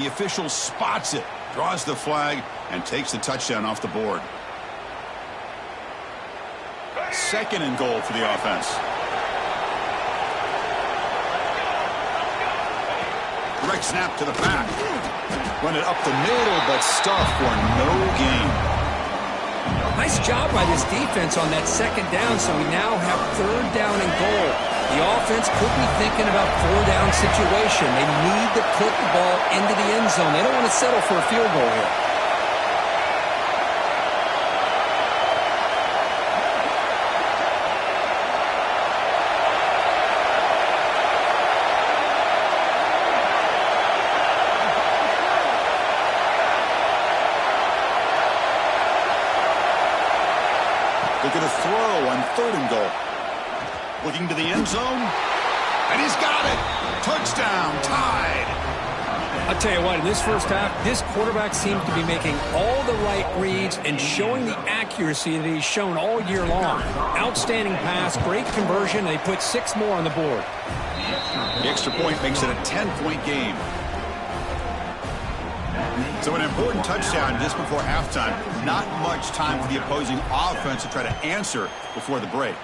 The official spots it, draws the flag, and takes the touchdown off the board. Second and goal for the offense. Direct snap to the back. Run it up the middle, but stuffed for no gain. Nice job by this defense on that second down, so we now have third down and goal. The offense could be thinking about four-down situation. They need to put the ball into the end zone. They don't want to settle for a field goal here. They're going to throw on third and goal. Looking to the end zone. And he's got it. Touchdown, tied. I'll tell you what, in this first half, this quarterback seems to be making all the right reads and showing the accuracy that he's shown all year long. Outstanding pass, great conversion. They put 6 more on the board. The extra point makes it a 10-point game. So an important touchdown just before halftime. Not much time for the opposing offense to try to answer before the break.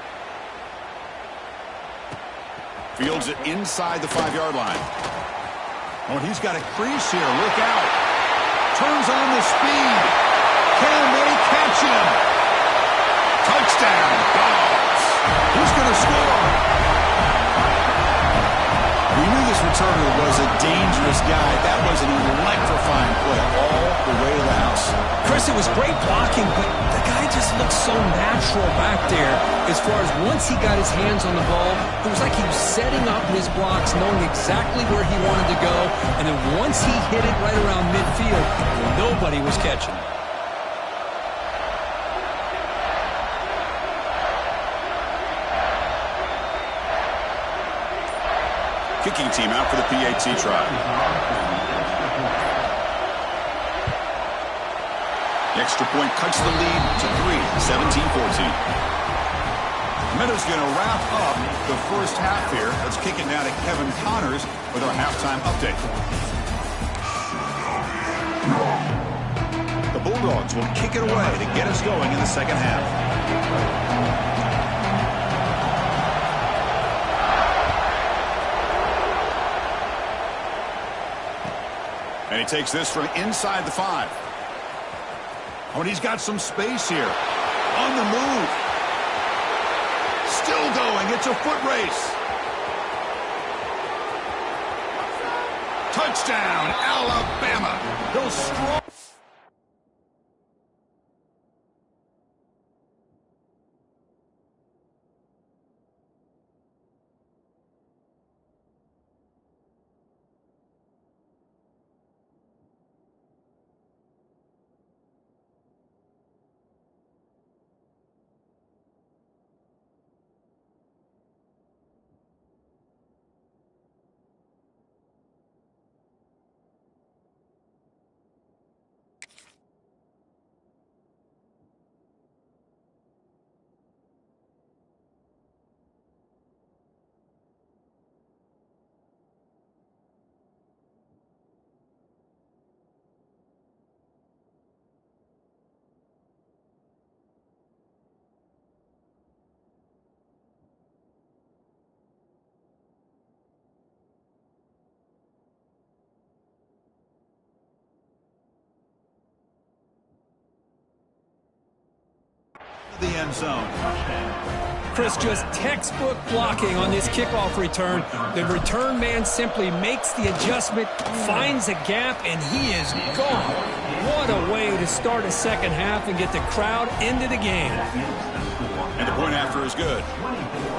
Fields it inside the 5-yard line. Oh, and he's got a crease here. Look out. Turns on the speed. Can they catch him? Touchdown, Dogs. Who's going to score? We knew this returner was a dangerous guy. That was an electrifying play all the way to the house. Chris, it was great blocking, but the guy just looked so natural back there. As far as once he got his hands on the ball, it was like he was setting up his blocks, knowing exactly where he wanted to go. And then once he hit it right around midfield, nobody was catching it. Kicking team out for the PAT try. The extra point cuts the lead to 3, 17-14. Meadows going to wrap up the first half here. Let's kick it now to Kevin Connors with our halftime update. The Bulldogs will kick it away to get us going in the second half. And he takes this from inside the 5. Oh, and he's got some space here. On the move. Still going. It's a foot race. Touchdown, Alabama. They'll strong. The end zone. Chris, just textbook blocking on this kickoff return. The return man simply makes the adjustment, finds a gap, and he is gone. What a way to start a second half and get the crowd into the game. And the point after is good.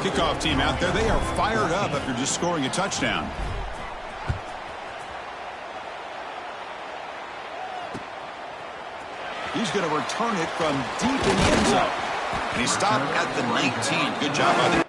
Kickoff team out there, they are fired up after just scoring a touchdown. He's going to return it from deep in the end zone. And he stopped at the 19. Good job by the...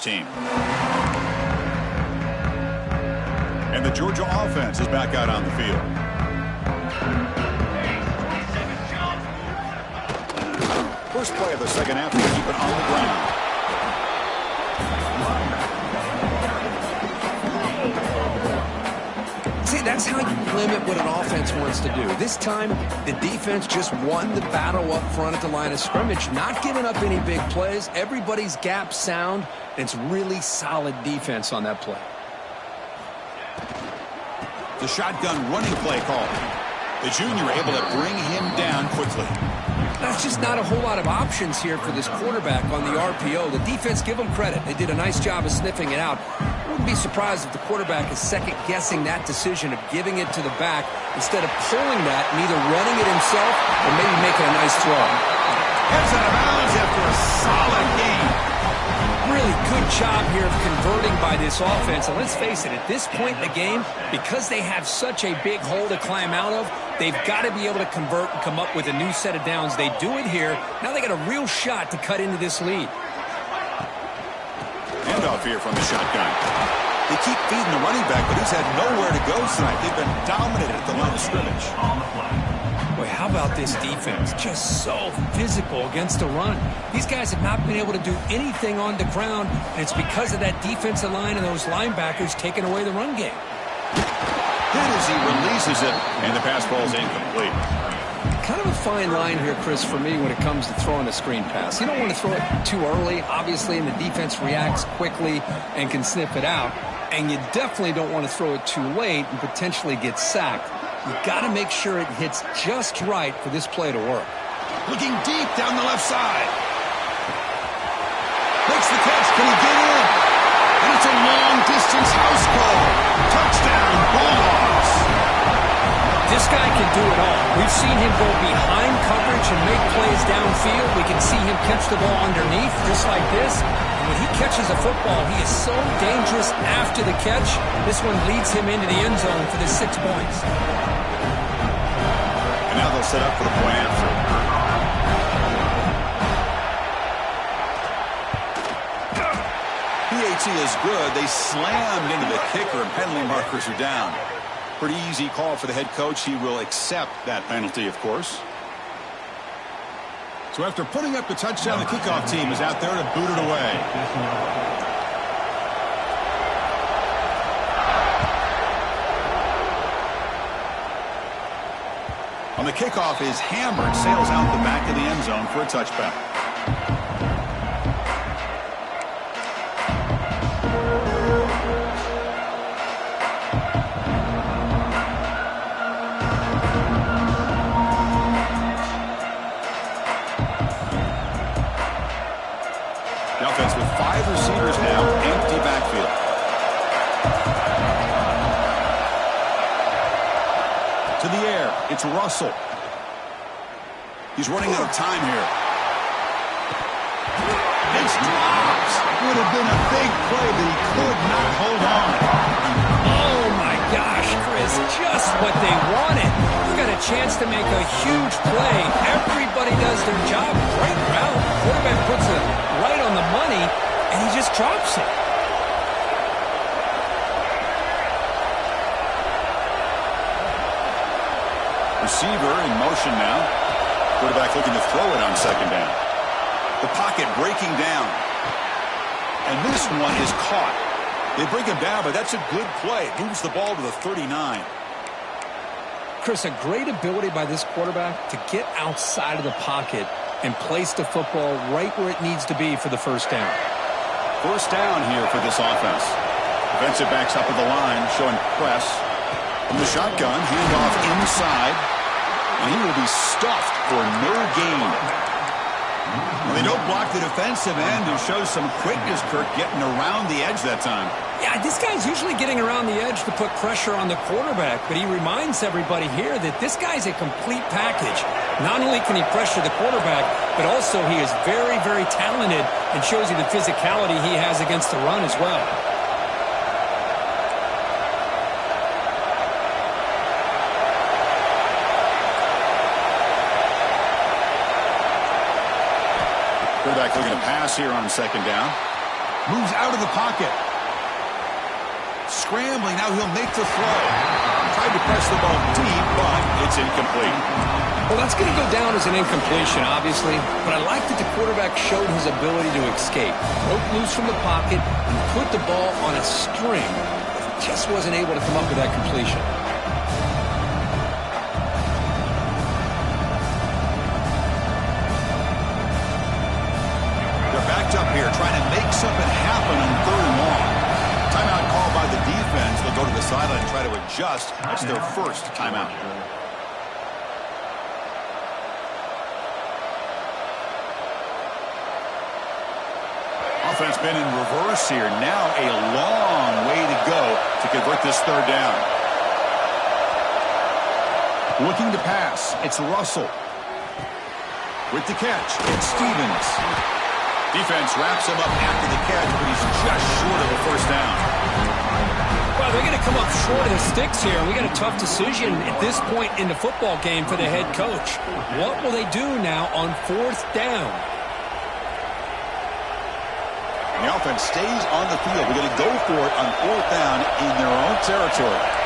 team. And the Georgia offense is back out on the field. First play of the second half, they keep it on the ground. See, that's how you limit what an offense wants to do. This time, the defense just won the battle up front at the line of scrimmage, not giving up any big plays. Everybody's gap sound, and it's really solid defense on that play. The shotgun running play call. The junior able to bring him down quickly. That's just not a whole lot of options here for this quarterback on the RPO. The defense, give them credit. They did a nice job of sniffing it out. I wouldn't be surprised if the quarterback is second-guessing that decision of giving it to the back instead of pulling that and either running it himself or maybe making a nice throw. Heads out of bounds after a solid game. Really good job here of converting by this offense. And let's face it, at this point in the game, because they have such a big hole to climb out of, they've got to be able to convert and come up with a new set of downs. They do it here. Now they got a real shot to cut into this lead. Handoff here from the shotgun. They keep feeding the running back, but he's had nowhere to go tonight. They've been dominated at the line of scrimmage. Boy, how about this defense? Just so physical against the run. These guys have not been able to do anything on the ground, and it's because of that defensive line and those linebackers taking away the run game. Hit as he releases it, and the pass ball is incomplete. Kind of a fine line here, Chris, for me when it comes to throwing a screen pass. You don't want to throw it too early, obviously, and the defense reacts quickly and can sniff it out. And you definitely don't want to throw it too late and potentially get sacked. You've got to make sure it hits just right for this play to work. Looking deep down the left side. Makes the catch. Can he get in? And it's a long-distance house call. Touchdown, Bulldogs. This guy can do it all. We've seen him go behind coverage and make plays downfield. We can see him catch the ball underneath just like this. And when he catches a football, he is so dangerous after the catch. This one leads him into the end zone for the 6 points. And now they'll set up for the point after. PAT is good. They slammed into the kicker and penalty markers are down. Pretty easy call for the head coach. He will accept that penalty, of course. So after putting up the touchdown, the kickoff team is out there to boot it away. On the kickoff is hammered, sails out the back of the end zone for a touchback. The offense with 5 receivers now, empty backfield. To the air, it's Russell. He's running out of time here. It's dropped. Would have been a big play, but he could not hold on. Oh my gosh, Chris, just what they wanted. You got a chance to make a huge play. Everybody does their job. Great route. Quarterback puts it right on the money, and he just drops it. Receiver in motion now. Quarterback looking to throw it on second down. The pocket breaking down. And this one is caught. They bring him down, but that's a good play. Moves the ball to the 39. Chris, a great ability by this quarterback to get outside of the pocket and place the football right where it needs to be for the first down. First down here for this offense. Defensive backs up at the line, showing press. From the shotgun, handoff inside. And he will be stuffed for no gain. Well, they don't block the defensive end and show some quickness, Kirk, getting around the edge that time. Yeah, this guy's usually getting around the edge to put pressure on the quarterback, but he reminds everybody here that this guy's a complete package. Not only can he pressure the quarterback, but also he is very, very talented and shows you the physicality he has against the run as well. Quarterback looking to pass here on second down. Moves out of the pocket. Scrambling, now he'll make the throw. Tried to press the ball deep, but it's incomplete. Well, that's going to go down as an incompletion, obviously, but I like that the quarterback showed his ability to escape. Broke loose from the pocket and put the ball on a string. Just wasn't able to come up with that completion. They're backed up here, trying to make something happen on 3rd and long. Timeout called by the defense. They'll go to the sideline and try to adjust. That's their first timeout. Offense been in reverse here. Now a long way to go to convert this 3rd down. Looking to pass. It's Russell. With the catch, it's Stevens. Defense wraps him up after the catch, but he's just short of a 1st down. Well, they're going to come up short of the sticks here. We got a tough decision at this point in the football game for the head coach. What will they do now on 4th down? The offense stays on the field. We're going to go for it on 4th down in their own territory.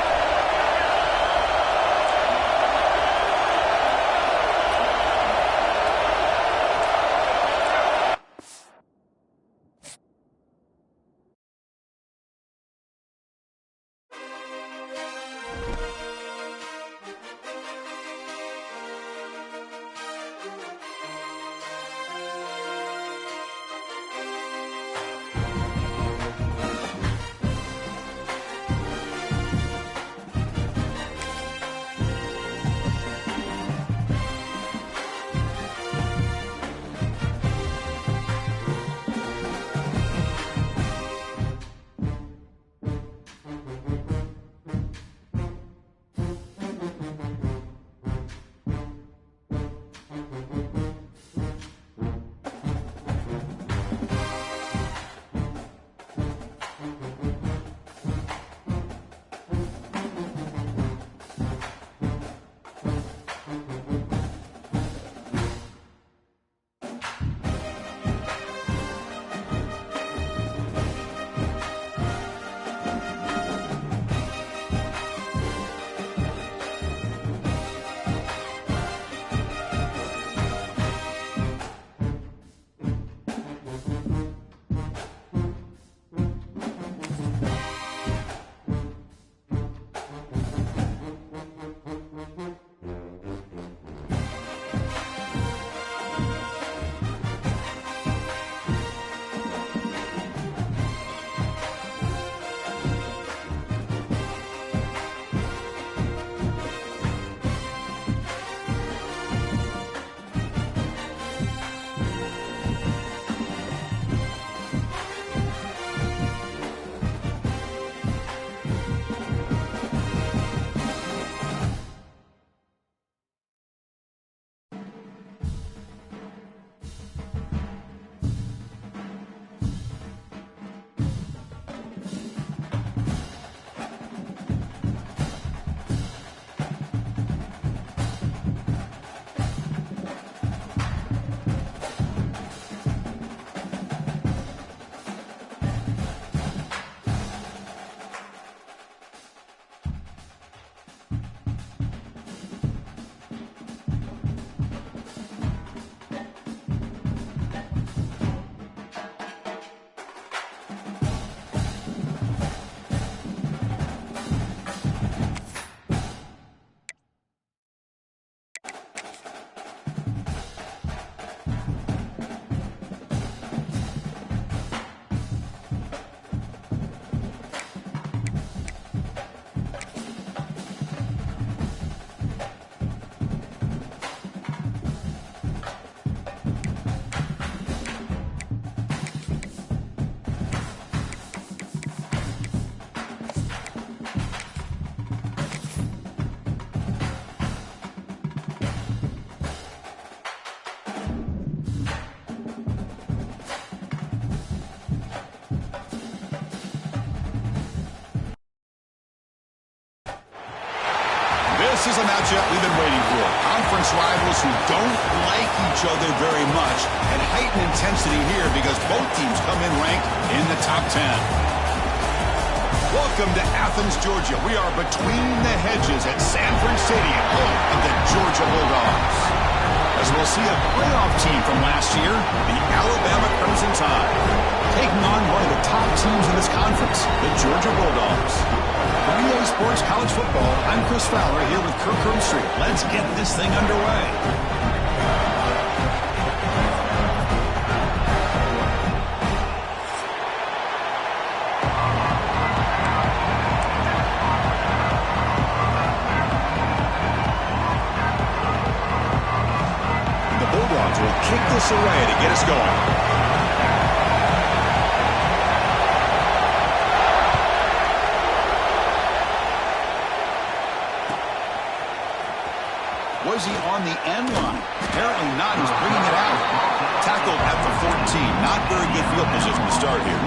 This is a matchup we've been waiting for. Conference rivals who don't like each other very much, and heightened intensity here because both teams come in ranked in the top 10. Welcome to Athens, Georgia. We are between the hedges at Sanford Stadium, home of the Georgia Bulldogs. As we'll see a playoff team from last year, the Alabama Crimson Tide, taking on one of the top teams in this conference, the Georgia Bulldogs. For EA Sports College Football, I'm Chris Fowler here with Kirk Herbstreit. Let's get this thing underway. The Bulldogs will kick this away to get us going. Was he on the end line? Apparently not. He's bringing it out. Tackled at the 14. Not very good field position to start here.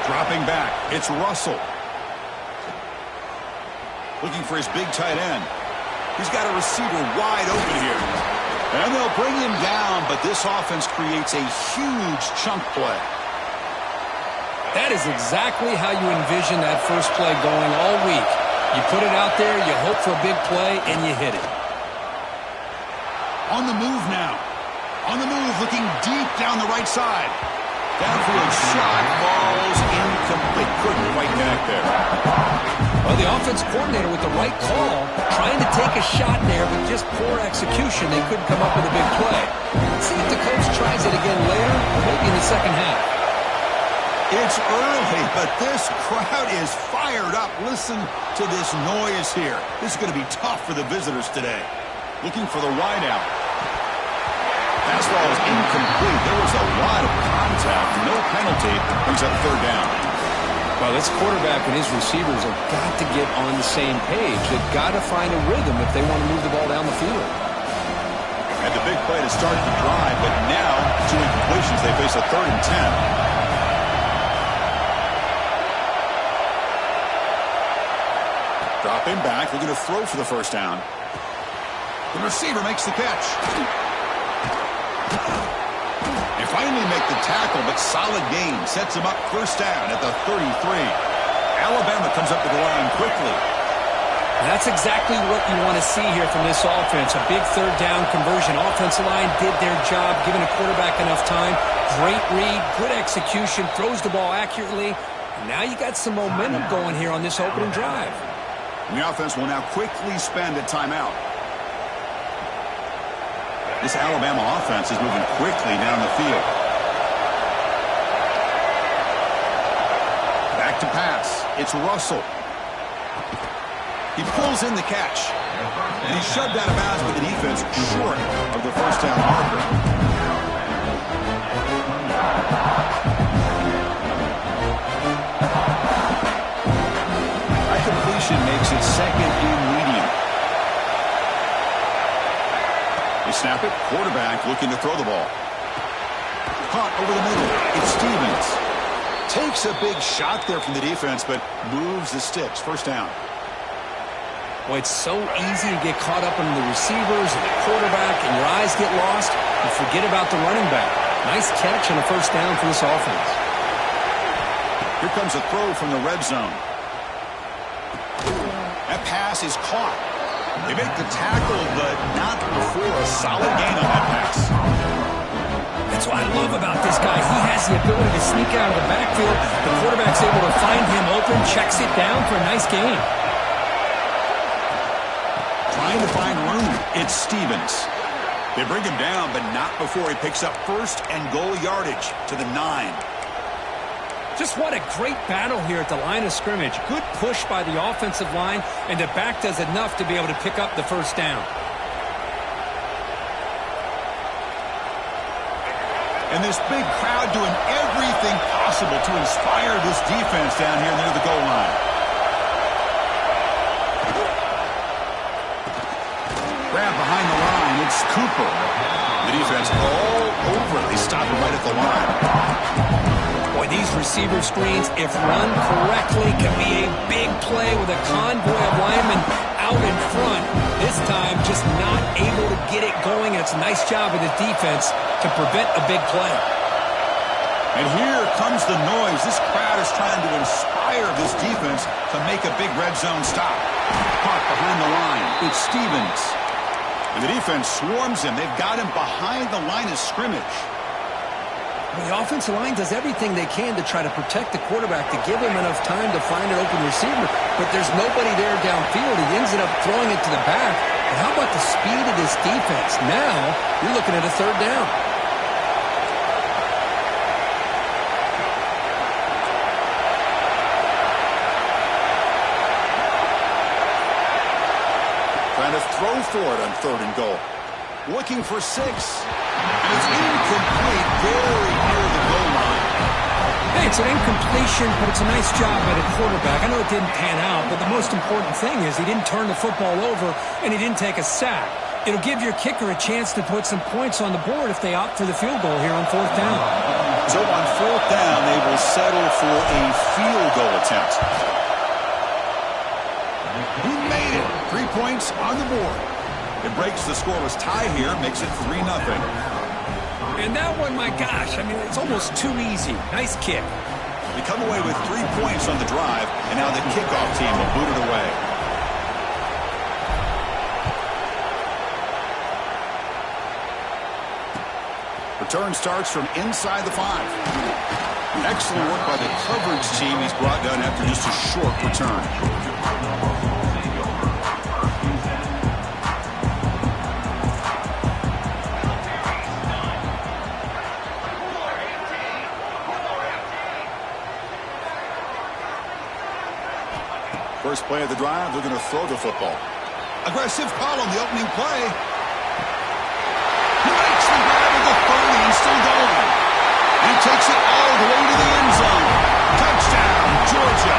Dropping back. It's Russell. Looking for his big tight end. He's got a receiver wide open here. And they'll bring him down, but this offense creates a huge chunk play. That is exactly how you envision that first play going all week. You put it out there, you hope for a big play, and you hit it. On the move now. On the move, looking deep down the right side. Downfield shot falls incomplete. Couldn't quite connect there. Well, the offense coordinator with the right call, trying to take a shot there, but just poor execution. They couldn't come up with a big play. Let's see if the coach tries it again later, maybe in the second half. It's early, but this crowd is fired up. Listen to this noise here. This is going to be tough for the visitors today. Looking for the wideout. Pass ball is incomplete. There was a lot of contact. No penalty. Brings up third down. Well, this quarterback and his receivers have got to get on the same page. They've got to find a rhythm if they want to move the ball down the field. And the big play to start the drive, but now, two incompletions. They face a 3rd and 10. Dropping back, looking to throw for the first down. The receiver makes the catch. They finally make the tackle, but solid gain. Sets him up first down at the 33. Alabama comes up to the line quickly. That's exactly what you want to see here from this offense. A big third down conversion. Offensive line did their job, giving a quarterback enough time. Great read, good execution, throws the ball accurately. And now you got some momentum going here on this opening drive. And the offense will now quickly spend a timeout. This Alabama offense is moving quickly down the field. Back to pass. It's Russell. He pulls in the catch. And he's shoved out of bounds with the defense short of the first down marker. That completion makes it second and medium. They snap it. Quarterback looking to throw the ball. Caught over the middle. It's Stevens. Takes a big shot there from the defense, but moves the sticks. First down. Well, it's so easy to get caught up in the receivers and the quarterback, and your eyes get lost. You forget about the running back. Nice catch and a first down for this offense. Here comes a throw from the red zone. That pass is caught. They make the tackle, but not before a solid gain on that pass. That's what I love about this guy. He has the ability to sneak out of the backfield. The quarterback's able to find him open, checks it down for a nice gain. Trying to find room. It's Stevens. They bring him down, but not before he picks up first and goal yardage to the 9. Just what a great battle here at the line of scrimmage. Good push by the offensive line, and the back does enough to be able to pick up the first down. And this big crowd doing everything possible to inspire this defense down here near the goal line. It's Cooper. The defense all over it. They stop him right at the line. Boy, these receiver screens, if run correctly, can be a big play with a convoy of linemen out in front. This time, just not able to get it going. And it's a nice job of the defense to prevent a big play. And here comes the noise. This crowd is trying to inspire this defense to make a big red zone stop. Caught behind the line. It's Stevens. And the defense swarms him. They've got him behind the line of scrimmage. The offensive line does everything they can to try to protect the quarterback, to give him enough time to find an open receiver. But there's nobody there downfield. He ends up throwing it to the back. But how about the speed of this defense? Now, you're looking at a third down. Trying to throw for it on 3rd and goal. Looking for 6. And it's incomplete, very near the goal line. Hey, it's an incompletion, but it's a nice job by the quarterback. I know it didn't pan out, but the most important thing is he didn't turn the football over and he didn't take a sack. It'll give your kicker a chance to put some points on the board if they opt for the field goal here on 4th down. So on 4th down, they will settle for a field goal attempt. He made it. 3 points on the board. It breaks the scoreless tie here, makes it 3-0. And that one, my gosh, I mean, it's almost too easy. Nice kick. They come away with 3 points on the drive, and now the kickoff team will boot it away. Return starts from inside the 5. Excellent work by the coverage team. He's brought down after just a short return. First play of the drive, they're going to throw the football. Aggressive call on the opening play. He makes the grab at the 30 and still going. He takes it all the way to the end zone. Touchdown, Georgia.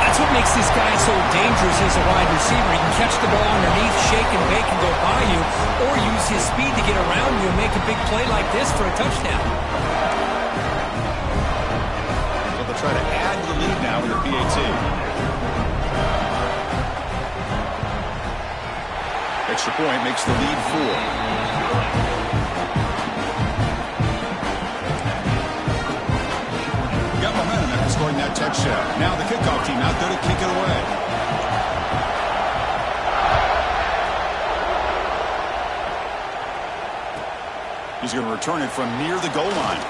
That's what makes this guy so dangerous as a wide receiver. He can catch the ball underneath, shake and bake and go by you, or use his speed to get around you and make a big play like this for a touchdown. So they'll try to add to the lead now with a PAT. Extra point makes the lead 4. Got momentum after scoring that touchdown. Now the kickoff team out there to kick it away. He's going to return it from near the goal line.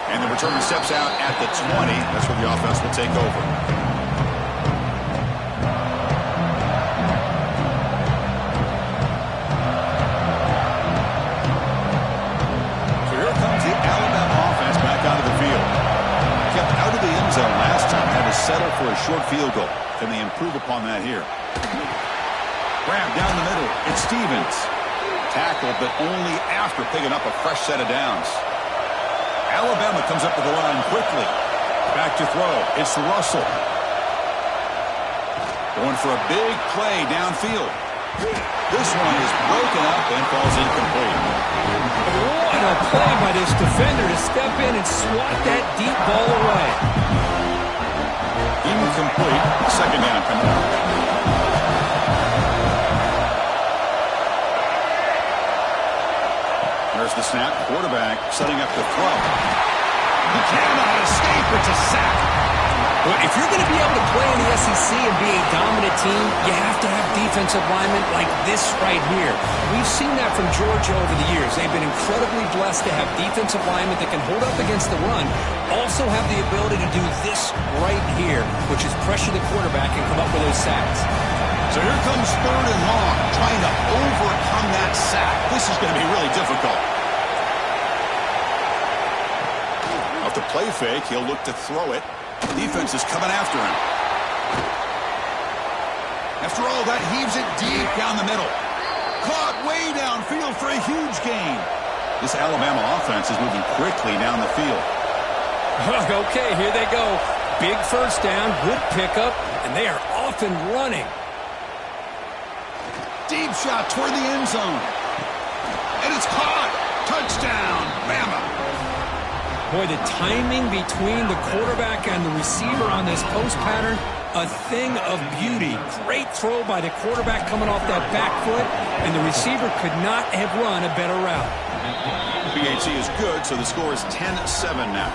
And the returner steps out at the 20. That's where the offense will take over. Last time had to settle for a short field goal. Can they improve upon that here? Grab down the middle. It's Stevens. Tackle, but only after picking up a fresh set of downs. Alabama comes up to the line quickly. Back to throw. It's Russell. Going for a big play downfield. This one is broken up and falls incomplete. What a play by this defender to step in and swat that deep ball away. Incomplete. 2nd down coming up. There's the snap. Quarterback setting up the throw. He cannot escape. It's a sack. Well, if you're going to be able to play in the SEC and be a dominant team, you have to have defensive linemen like this right here. We've seen that from Georgia over the years. They've been incredibly blessed to have defensive linemen that can hold up against the run, also have the ability to do this right here, which is pressure the quarterback and come up with those sacks. So here comes 3rd and long, trying to overcome that sack. This is going to be really difficult. Off the play fake, he'll look to throw it. Defense is coming after him. After all, that heaves it deep down the middle. Caught way downfield for a huge gain. This Alabama offense is moving quickly down the field. Okay, here they go. Big first down, good pickup, and they are off and running. Deep shot toward the end zone. And it's caught. Touchdown, Bama. Boy, the timing between the quarterback and the receiver on this post pattern, a thing of beauty. Great throw by the quarterback coming off that back foot, and the receiver could not have run a better route. PHC is good, so the score is 10-7 now.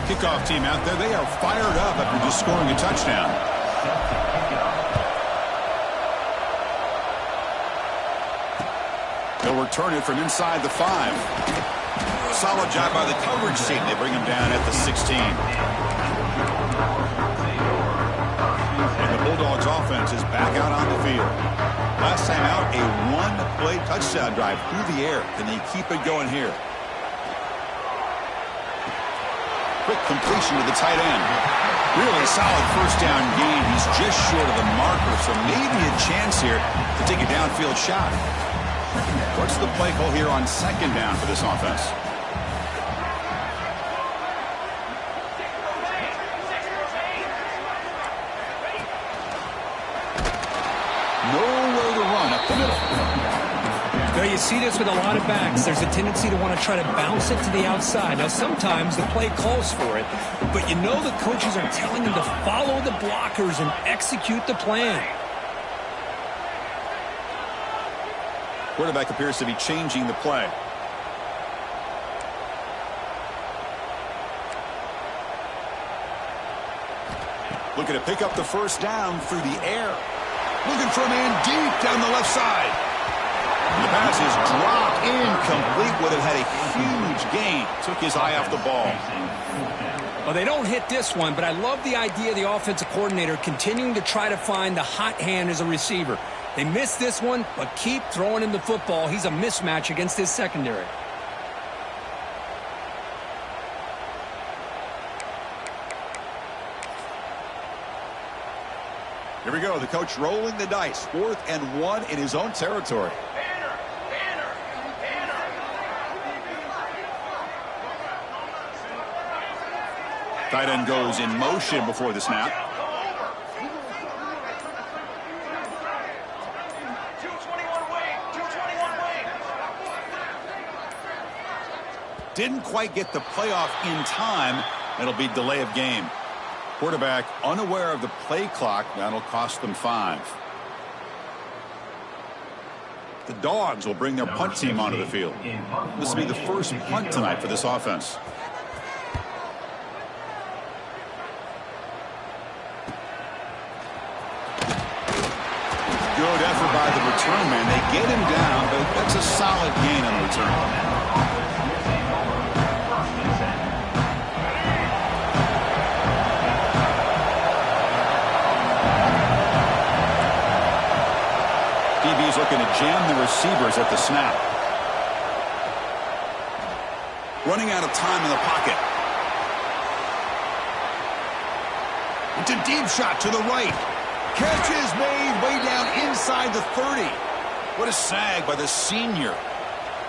Kickoff team out there, they are fired up after just scoring a touchdown. They'll return it from inside the 5. Solid job by the coverage team. They bring him down at the 16. And the Bulldogs offense is back out on the field. Last time out, a one-play touchdown drive through the air. Can they keep it going here? Quick completion to the tight end. Really solid first down gain. He's just short of the marker, so maybe a chance here to take a downfield shot. What's the play call here on second down for this offense? Nowhere to run up the middle. You see this with a lot of backs. There's a tendency to want to try to bounce it to the outside. Now, sometimes the play calls for it, but you know the coaches are telling them to follow the blockers and execute the plan. Quarterback appears to be changing the play. Looking to pick up the first down through the air. Looking for a man deep down the left side. The pass is dropped incomplete. Would have had a huge gain. Took his eye off the ball. Well, they don't hit this one, but I love the idea of the offensive coordinator continuing to try to find the hot hand as a receiver. They missed this one, but keep throwing him the football. He's a mismatch against his secondary. Here we go. The coach rolling the dice. 4th and 1 in his own territory. Tight end goes in motion before the snap. Didn't quite get the playoff in time. It'll be delay of game. Quarterback unaware of the play clock. That'll cost them 5. The Dogs will bring their punt team onto the field. This will be the first punt tonight for this offense. Good effort by the return man. They get him down, but that's a solid gain on the return. DB's looking to jam the receivers at the snap. Running out of time in the pocket. It's a deep shot to the right. Catch is made way down inside the 30. What a snag by the senior.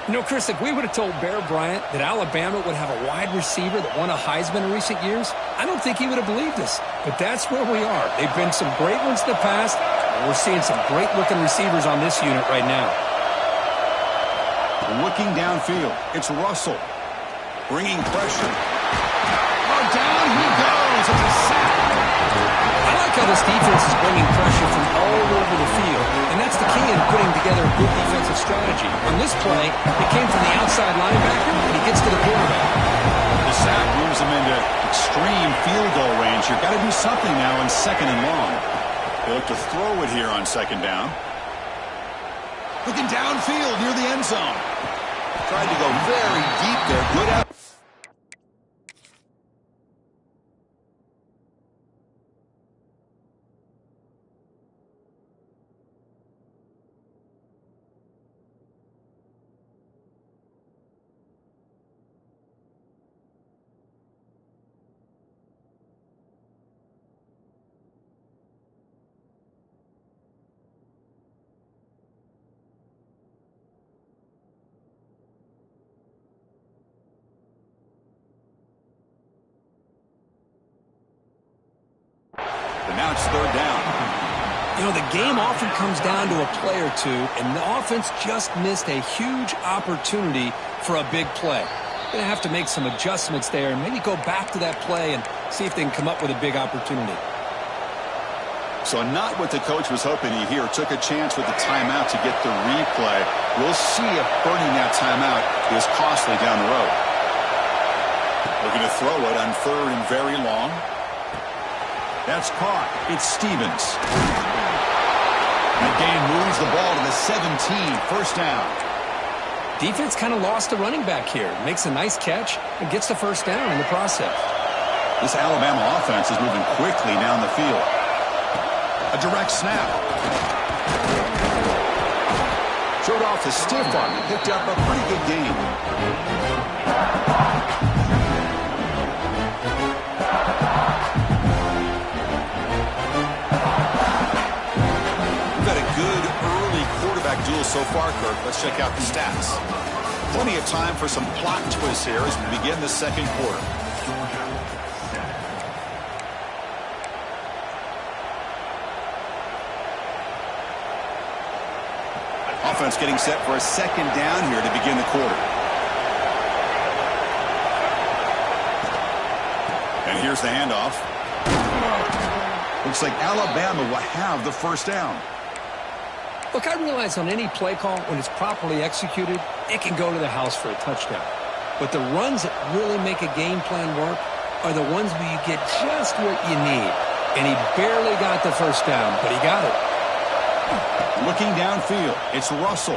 You know, Chris, if we would have told Bear Bryant that Alabama would have a wide receiver that won a Heisman in recent years, I don't think he would have believed us. But that's where we are. They've been some great ones in the past, and we're seeing some great-looking receivers on this unit right now. Looking downfield, it's Russell. Bringing pressure. Oh, down he goes. It's a sack. I like how this defense is bringing pressure from all over the field, and that's the key in putting together a good defensive strategy. On this play, it came from the outside linebacker, and he gets to the quarterback. The sack moves him into extreme field goal range. You've got to do something now on 2nd and long. They look to throw it here on 2nd down. Looking downfield near the end zone. Tried to go very deep there. Good out. now it's third down. You know, the game often comes down to a play or two, and the offense just missed a huge opportunity for a big play. Going to have to make some adjustments there and maybe go back to that play and see if they can come up with a big opportunity. So not what the coach was hoping to hear. Took a chance with the timeout to get the replay. We'll see if burning that timeout is costly down the road. Looking to throw it on third and very long. That's caught. It's Stevens. That gain moves the ball to the 17. First down. Defense kind of lost a running back here. Makes a nice catch and gets the first down in the process. This Alabama offense is moving quickly down the field. A direct snap. Showed off the stiff arm. Picked up a pretty good gain. We've got a good early quarterback duel so far, Kirk. Let's check out the stats. Plenty of time for some plot twists here as we begin the second quarter. Offense getting set for a second down here to begin the quarter. And here's the handoff. Looks like Alabama will have the first down. Look, I realize on any play call, when it's properly executed, it can go to the house for a touchdown. But the runs that really make a game plan work are the ones where you get just what you need. And he barely got the first down, but he got it. Looking downfield, it's Russell.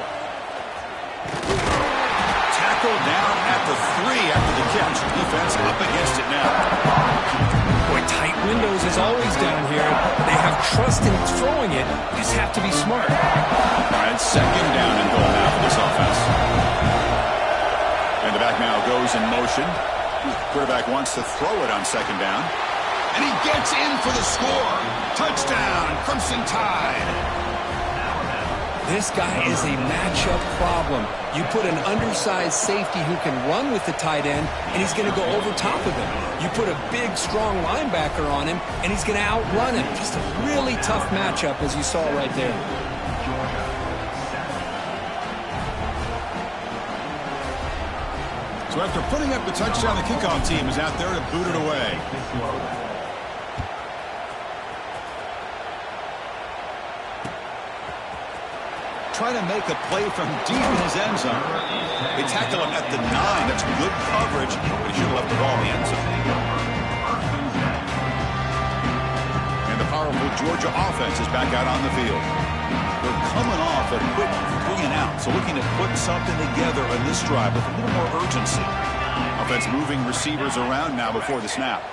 Tackled down at the 3 after the catch. Defense up against it now. Boy, tight windows is always down here. They have trust in throwing it. You just have to be smart. All right, second down and goal now for this offense. And the back now goes in motion. Quarterback wants to throw it on second down. And he gets in for the score. Touchdown, Crimson Tide. This guy is a matchup problem. You put an undersized safety who can run with the tight end, and he's going to go over top of him. You put a big, strong linebacker on him, and he's going to outrun him. Just a really tough matchup, as you saw right there. So after putting up the touchdown, the kickoff team is out there to boot it away. Trying to make a play from deep in his end zone. They tackle him at the 9. That's good coverage, but he should have left the ball in the end zone. And the powerful Georgia offense is back out on the field. They're coming off a quick 3 and out, so looking to put something together on this drive with a little more urgency. Offense moving receivers around now before the snap.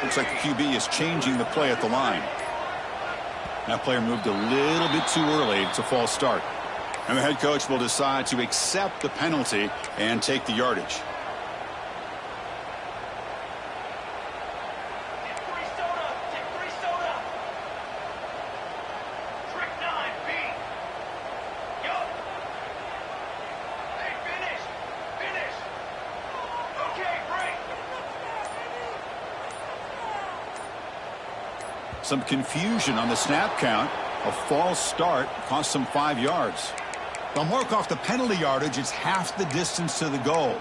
Looks like the QB is changing the play at the line. That player moved a little bit too early. It's a false start. And the head coach will decide to accept the penalty and take the yardage. Some confusion on the snap count. A false start cost them 5 yards. They'll mark off the penalty yardage. It's half the distance to the goal.